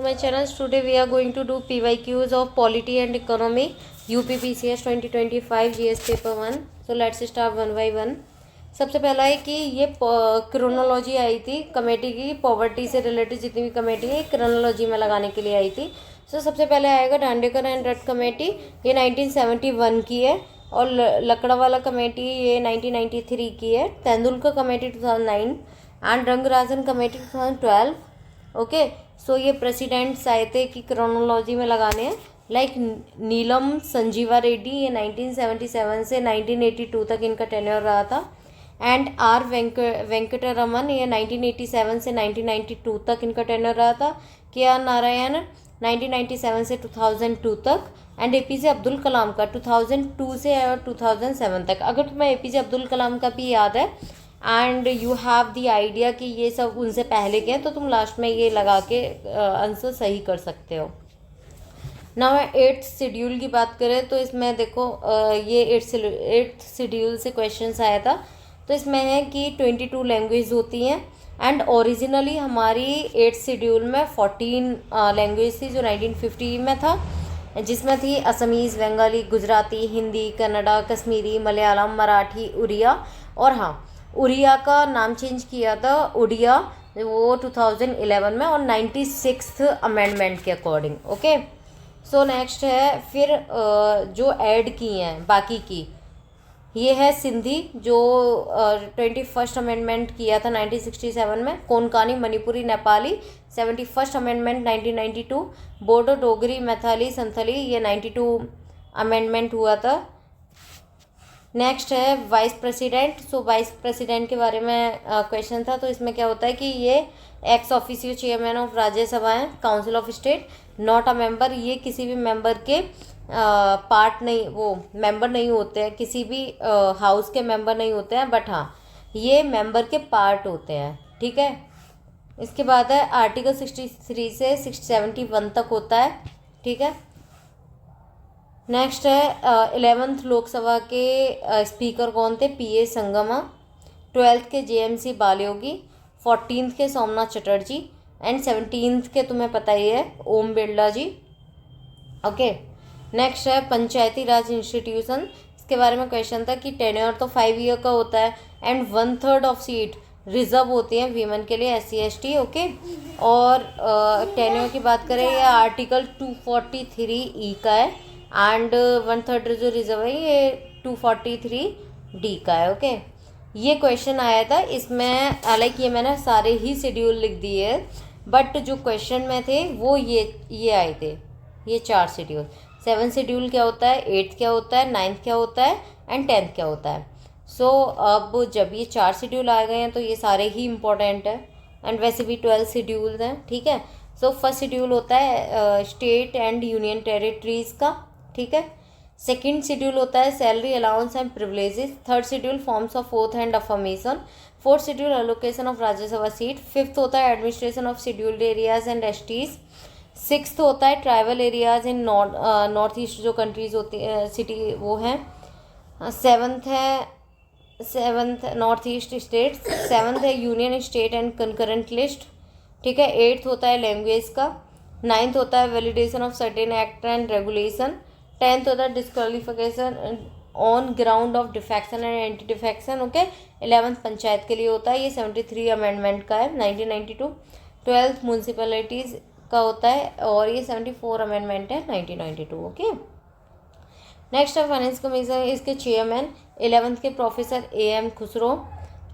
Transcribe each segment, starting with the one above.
to my channel. Today we are going to do PYQs of Polity and Economy UPPCS 2025 GS paper 1. So let's start one by one. सबसे पहला है कि ये chronology आई थी committee की, poverty से related जितनी भी कमेटी है क्रोनोलॉजी में लगाने के लिए आई थी. सो सबसे पहले आएगा दांडेकर एंड रट कमेटी, ये 1971 की है. और लकड़ावाला कमेटी ये 1993 की है. Tendulkar committee 2009 and Rangarajan committee 2012. Okay, so ये प्रेसिडेंट्स आए थे कि क्रोनोलॉजी में लगाने हैं. लाइक नीलम संजीवा रेड्डी, ये 1977 से 1982 तक इनका टेन्योर रहा था. एंड आर वेंकटरमन, ये 1987 से 1992 तक इनका टेन्योर रहा था. के आर नारायण 1997 से 2002 तक. एंड एपीजे अब्दुल कलाम का 2002 से और 2007 तक. अगर तुम्हें एपीजे अब्दुल कलाम का भी याद है and you have the idea कि ये सब उनसे पहले के हैं, तो तुम लास्ट में ये लगा के आंसर सही कर सकते हो. ना मैं 8th शेड्यूल की बात करें तो इसमें देखो ये 8th शेड्यूल से क्वेश्चंस आया था. तो इसमें है कि 22 लैंग्वेज होती हैं एंड ओरिजिनली हमारी 8th शेड्यूल में 14 लैंग्वेज थी जो 1950 में था, जिसमें थी असमीज़, बंगाली, गुजराती, हिंदी, कन्नड़ा, कश्मीरी, मलयालम, मराठी, उड़िया. और हाँ, उड़िया का नाम चेंज किया था उड़िया वो 2011 में और 96th अमेंडमेंट के अकॉर्डिंग. ओके, सो नेक्स्ट है फिर जो ऐड की हैं बाकी की, ये है सिंधी जो 21st अमेंडमेंट किया था 1967 में. Konkani, Manipuri, Nepali 71st amendment 1992. बोडो, डोगरी, मैथली, संथली ये 92 अमेंडमेंट हुआ था. नेक्स्ट है वाइस प्रेसिडेंट. सो वाइस प्रेसिडेंट के बारे में क्वेश्चन था. तो इसमें क्या होता है कि ये ex officio chairman of Rajya Sabha है, council of state, not a member. ये किसी भी मेंबर के पार्ट नहीं, वो मेंबर नहीं होते हैं, किसी भी हाउस के मेंबर नहीं होते हैं, बट हाँ ये मेंबर के पार्ट होते हैं. ठीक है, इसके बाद है आर्टिकल 63 से 671 तक होता है. ठीक है, नेक्स्ट है 11th लोकसभा के स्पीकर कौन थे? पीए संगमा. 12th के जेएमसी बालयोगी, 14th के सोमनाथ चटर्जी एंड 17th के तुम्हें पता ही है ओम बिरला जी. ओके, नेक्स्ट है पंचायती राज इंस्टीट्यूशन. इसके बारे में क्वेश्चन था कि टेन्योर तो 5 ईयर का होता है एंड 1/3 ऑफ सीट रिजर्व होती हैं वीमेन के लिए, SC/ST. ओके, और टेन्योर की बात करें ये आर्टिकल 243E का है एंड 1/3 जो रिजर्व है ये 243D का है. ओके, ये क्वेश्चन आया था. इसमें लाइक ये मैंने सारे ही शेड्यूल लिख दिए, बट जो क्वेश्चन में थे वो ये आए थे, ये 4 शेड्यूल. 7th शेड्यूल क्या होता है, 8th क्या होता है, 9th क्या होता है एंड 10th क्या होता है. सो अब जब ये 4 शेड्यूल आ गए हैं तो ये सारे ही इम्पोर्टेंट है एंड वैसे भी 12 शेड्यूल हैं. ठीक है, सो फर्स्ट शेड्यूल होता है स्टेट एंड यूनियन टेरिटरीज़ का. ठीक है, सेकंड शेड्यूल होता है salary allowance and privileges. Third schedule forms of oath and affirmation. Fourth schedule allocation of Rajya Sabha seat. Fifth होता है administration of scheduled areas and STs. 6th होता है tribal areas in north east जो countries होती है city वो हैं. 7th north east states. 7th है union state and concurrent list. ठीक है, 8th होता है लैंग्वेज का. 9th होता है validation of certain act and regulation. 10th होता है disqualification on ground of defection and anti defection. Okay, 11th panchayat के लिए होता है, ये 73 अमेंडमेंट का है 1992. 12th म्यूनसिपैलिटीज़ का होता है और ये 74 अमेंडमेंट है 1992. ओके, नेक्स्ट है फाइनेंस कमीशन. इसके चेयरमैन 11th के प्रोफेसर AM खुसरो.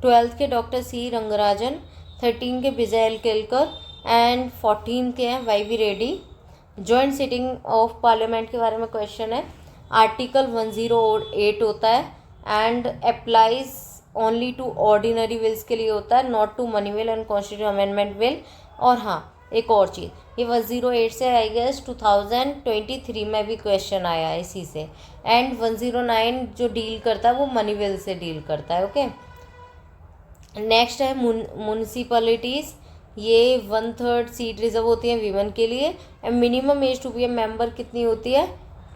12th के डॉक्टर C रंगराजन. 13 के विजय केलकर एंड 14 के हैं YV Reddy. Joint sitting of parliament के बारे में क्वेश्चन है. आर्टिकल 108 होता है and applies only to ordinary bills के लिए होता है, not to money bill and constitution amendment bill. और हाँ एक और चीज़, ये 108 से आई गेस 2023 में भी क्वेश्चन आया है इसी से. एंड 109 जो डील करता है वो मनी विल से डील करता है. ओके, नेक्स्ट है म्यूनसिपैलिटीज़. ये 1/3 सीट रिजर्व होती है वीमेन के लिए and minimum age to be a member कितनी होती है,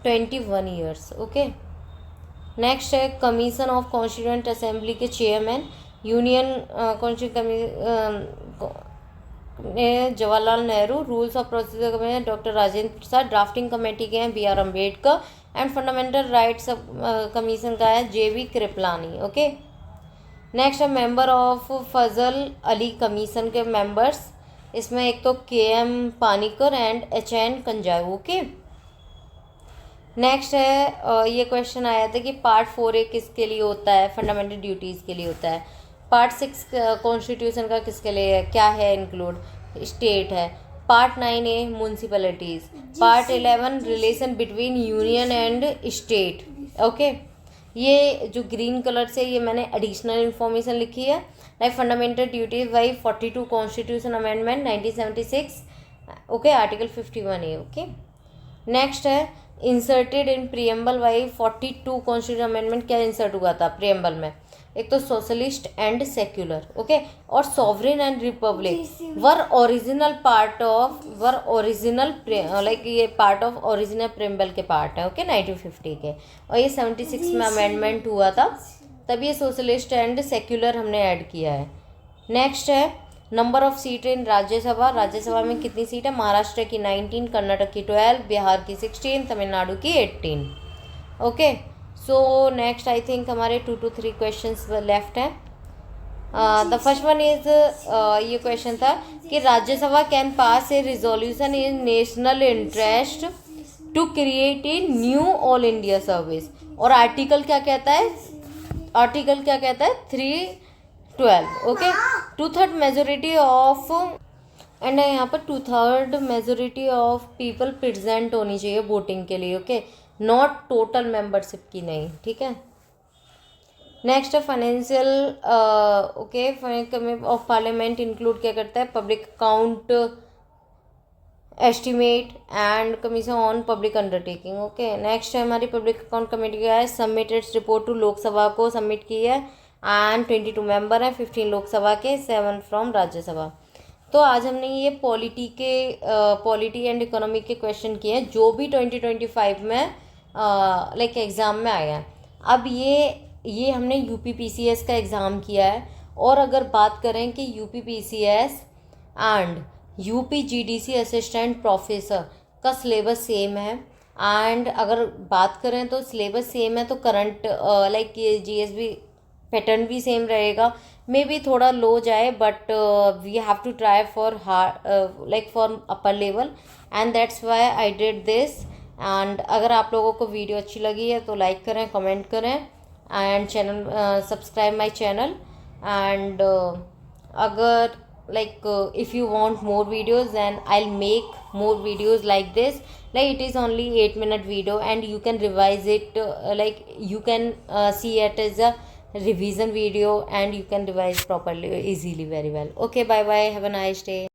21 ईयर्स. ओके, नेक्स्ट है कमीशन ऑफ कॉन्स्टिट्यूएंट असेंबली के चेयरमैन. यूनियन में Jawaharlal Nehru, rules of procedure में doctor Rajendra Prasad, drafting committee के हैं B.R. Ambedkar and fundamental rights commission का है J.V. कृपलानी। ओके, नेक्स्ट है member of Fazal Ali commission के मेंबर्स, इसमें एक तो K.M. Panikkar and H.N. Kunzru. Okay, next है ये क्वेश्चन आया था कि पार्ट 4A किसके लिए होता है, फंडामेंटल ड्यूटीज़ के लिए होता है। पार्ट 6 कॉन्स्टिट्यूशन का किसके लिए है, क्या है इंक्लूड, स्टेट है। Part 9A municipalities. Part 11 relation between union and state. Okay, ये जो ग्रीन कलर से ये मैंने एडिशनल इन्फॉर्मेशन लिखी है, like fundamental duties by 42 constitution amendment 1976। Okay, article 51A। Okay, next है inserted in preamble by 42 constitution amendment. क्या insert हुआ था प्रियम्बल में, एक तो सोशलिस्ट एंड सेक्युलर। ओके, और sovereign and republic were original like ये पार्ट ऑफ ओरिजिनल प्रियम्बल के पार्ट है। ओके, 1950 के, और ये 76 में अमेंडमेंट हुआ था, तब ये सोशलिस्ट एंड सेक्युलर हमने ऐड किया है। नेक्स्ट है नंबर ऑफ सीट इन राज्यसभा। राज्यसभा में कितनी सीट है, महाराष्ट्र की 19, कर्नाटक की 12, बिहार की 16, तमिलनाडु की 18। Okay, so next I think हमारे 2 to 3 क्वेश्चंस लेफ्ट हैं। द फर्स्ट वन इज ये क्वेश्चन था कि Rajya Sabha can pass a resolution in national interest to create a new all India service, और आर्टिकल क्या कहता है, 312। ओके, 2/3 मेजोरिटी ऑफ एंड यहाँ पर 2/3 मेजोरिटी ऑफ पीपल प्रेजेंट होनी चाहिए वोटिंग के लिए। ओके, नॉट टोटल मेंबरशिप की नहीं, ठीक है। नेक्स्ट है फाइनेंशियल ऑफ पार्लियामेंट इंक्लूड क्या करता है, public account estimate and commission on public undertaking. Okay, next है हमारी पब्लिक अकाउंट कमेटी का है, submit its report to Lok Sabha को सबमिट की है एंड 22 मेंबर हैं, 15 लोकसभा के, 7 फ्रॉम राज्यसभा। तो आज हमने ये पॉलिटी एंड इकोनॉमी के क्वेश्चन किए हैं जो भी 2025 में लाइक एग्ज़ाम में आया है। अब ये हमने UPPCS का एग्ज़ाम किया है, और अगर बात करें कि UPPCS and UPGDC assistant professor का सिलेबस सेम है, एंड अगर बात करें तो सिलेबस सेम है तो करंट लाइक ये GSB पैटर्न भी सेम रहेगा, मे बी थोड़ा लो जाए, but we have to try for for upper level, and that's why I did this. एंड अगर आप लोगों को वीडियो अच्छी लगी है तो लाइक करें, कमेंट करें, and channel subscribe my channel. And अगर if you want more videos, then I'll make more videos like this. Like it is only 8-minute video, and you can revise it, you can see it as a revision video, and you can revise properly, easily, very well. Okay, bye bye, have a nice day.